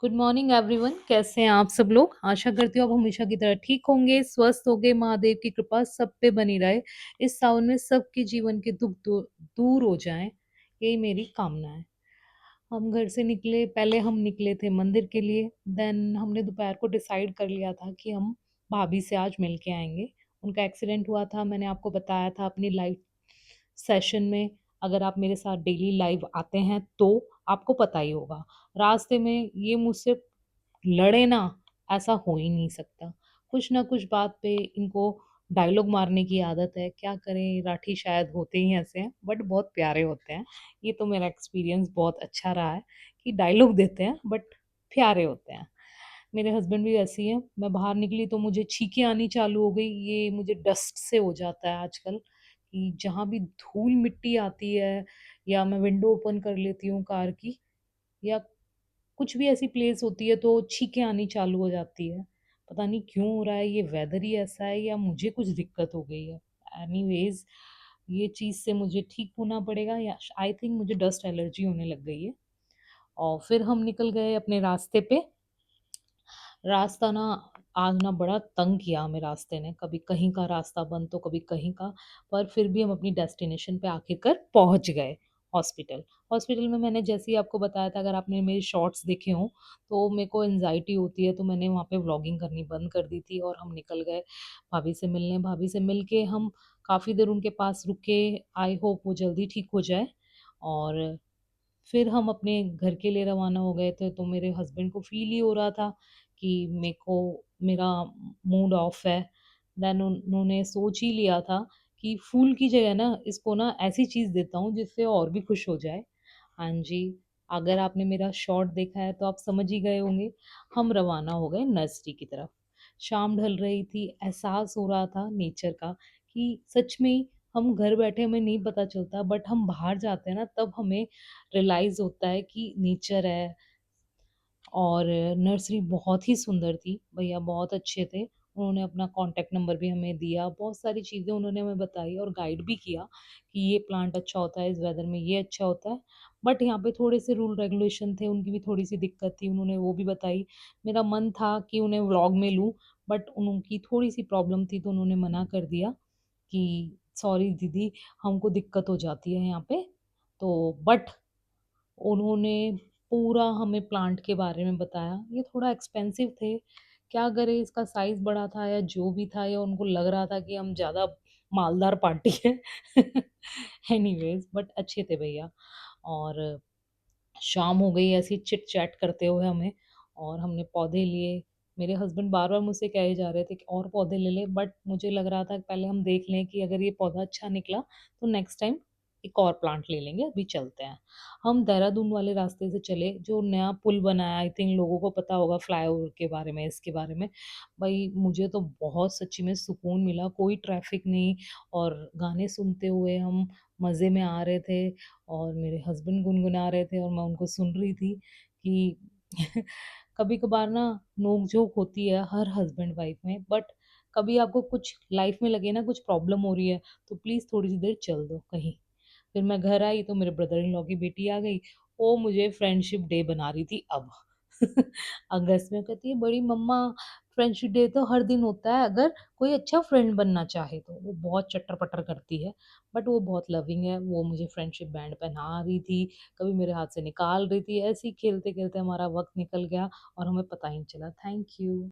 Good morning everyone. कैसे हैं आप सब लोग? आशा करती हूँ आप हमेशा की तरह ठीक होंगे, स्वस्थ होंगे। महादेव की कृपा सब पे बनी रहे। इस सावन में सबके जीवन के दुख दूर हो जाएं, यही मेरी कामना है। हम घर से निकले, पहले हम निकले थे मंदिर के लिए। देन हमने दोपहर को डिसाइड कर लिया था कि हम भाभी से आज मिल के आएंगे। उनका एक्सीडेंट हुआ था, मैंने आपको बताया था अपनी लाइव सेशन में। अगर आप मेरे साथ डेली लाइव आते हैं तो आपको पता ही होगा। रास्ते में ये मुझसे लड़े ना, ऐसा हो ही नहीं सकता। कुछ ना कुछ बात पे इनको डायलॉग मारने की आदत है। क्या करें, राठी शायद होते ही ऐसे हैं, बट बहुत प्यारे होते हैं। ये तो मेरा एक्सपीरियंस बहुत अच्छा रहा है कि डायलॉग देते हैं बट प्यारे होते हैं। मेरे हस्बैंड भी ऐसे ही हैं। मैं बाहर निकली तो मुझे छींकें आनी चालू हो गई। ये मुझे डस्ट से हो जाता है आजकल, कि जहाँ भी धूल मिट्टी आती है या मैं विंडो ओपन कर लेती हूँ कार की, या कुछ भी ऐसी प्लेस होती है तो छींकें आनी चालू हो जाती है। पता नहीं क्यों हो रहा है, ये वेदर ही ऐसा है या मुझे कुछ दिक्कत हो गई है। एनीवेज, ये चीज़ से मुझे ठीक होना पड़ेगा, या आई थिंक मुझे डस्ट एलर्जी होने लग गई है। और फिर हम निकल गए अपने रास्ते पे। रास्ता ना, आज ना बड़ा तंग किया हमें रास्ते ने। कभी कहीं का रास्ता बंद तो कभी कहीं का। पर फिर भी हम अपनी डेस्टिनेशन पे आखिरकार पहुंच गए, हॉस्पिटल। हॉस्पिटल में मैंने जैसे ही आपको बताया था, अगर आपने मेरे शॉर्ट्स देखे हों, तो मेरे को एनजाइटी होती है, तो मैंने वहाँ पे व्लॉगिंग करनी बंद कर दी थी और हम निकल गए भाभी से मिलने। भाभी से मिल के हम काफ़ी देर उनके पास रुके। आई होप वो जल्दी ठीक हो जाए। और फिर हम अपने घर के लिए रवाना हो गए थे। तो मेरे हस्बैंड को फील ही हो रहा था कि मेरे को मेरा मूड ऑफ है। देन उन्होंने सोच ही लिया था कि फूल की जगह ना इसको ना ऐसी चीज़ देता हूँ जिससे और भी खुश हो जाए। हाँ जी, अगर आपने मेरा शॉर्ट देखा है तो आप समझ ही गए होंगे। हम रवाना हो गए नर्सरी की तरफ। शाम ढल रही थी, एहसास हो रहा था नेचर का कि सच में ही हम घर बैठे, हमें नहीं पता चलता, बट हम बाहर जाते हैं ना तब हमें रियलाइज होता है कि नेचर है। और नर्सरी बहुत ही सुंदर थी, भैया बहुत अच्छे थे। उन्होंने अपना कांटेक्ट नंबर भी हमें दिया, बहुत सारी चीज़ें उन्होंने हमें बताई और गाइड भी किया कि ये प्लांट अच्छा होता है, इस वेदर में ये अच्छा होता है। बट यहाँ पे थोड़े से रूल रेगुलेशन थे, उनकी भी थोड़ी सी दिक्कत थी, उन्होंने वो भी बताई। मेरा मन था कि उन्हें व्लॉग में लूँ, बट उनकी थोड़ी सी प्रॉब्लम थी तो उन्होंने मना कर दिया कि सॉरी दीदी, हमको दिक्कत हो जाती है यहाँ पे। तो बट उन्होंने पूरा हमें प्लांट के बारे में बताया। ये थोड़ा एक्सपेंसिव थे, क्या करें, इसका साइज बड़ा था या जो भी था, या उनको लग रहा था कि हम ज़्यादा मालदार पार्टी है। एनीवेज, बट अच्छे थे भैया। और शाम हो गई ऐसी चिट चैट करते हुए हमें, और हमने पौधे लिए। मेरे हस्बैंड बार बार मुझसे कहे जा रहे थे कि और पौधे ले ले, बट मुझे लग रहा था कि पहले हम देख लें कि अगर ये पौधा अच्छा निकला तो नेक्स्ट टाइम एक और प्लांट ले लेंगे, अभी चलते हैं। हम देहरादून वाले रास्ते से चले, जो नया पुल बना है, आई थिंक लोगों को पता होगा फ्लाईओवर के बारे में, इसके बारे में। भाई मुझे तो बहुत सच्ची में सुकून मिला, कोई ट्रैफिक नहीं, और गाने सुनते हुए हम मज़े में आ रहे थे। और मेरे हस्बैंड गुनगुना रहे थे और मैं उनको सुन रही थी कि कभी कभार ना नोक झोंक होती है हर हस्बैंड वाइफ में, बट कभी आपको कुछ लाइफ में लगे ना, कुछ प्रॉब्लम हो रही है, तो प्लीज़ थोड़ी सी देर चल दो कहीं। फिर मैं घर आई तो मेरे ब्रदर इन लॉ की बेटी आ गई। वो मुझे फ्रेंडशिप डे बना रही थी अब। अगस्त में कहती है, बड़ी मम्मा फ्रेंडशिप डे तो हर दिन होता है, अगर कोई अच्छा फ्रेंड बनना चाहे तो। वो बहुत चटर पटर करती है, बट वो बहुत लविंग है। वो मुझे फ्रेंडशिप बैंड पहना रही थी, कभी मेरे हाथ से निकाल रही थी। ऐसे ही खेलते खेलते हमारा वक्त निकल गया और हमें पता ही नहीं चला। Thank you.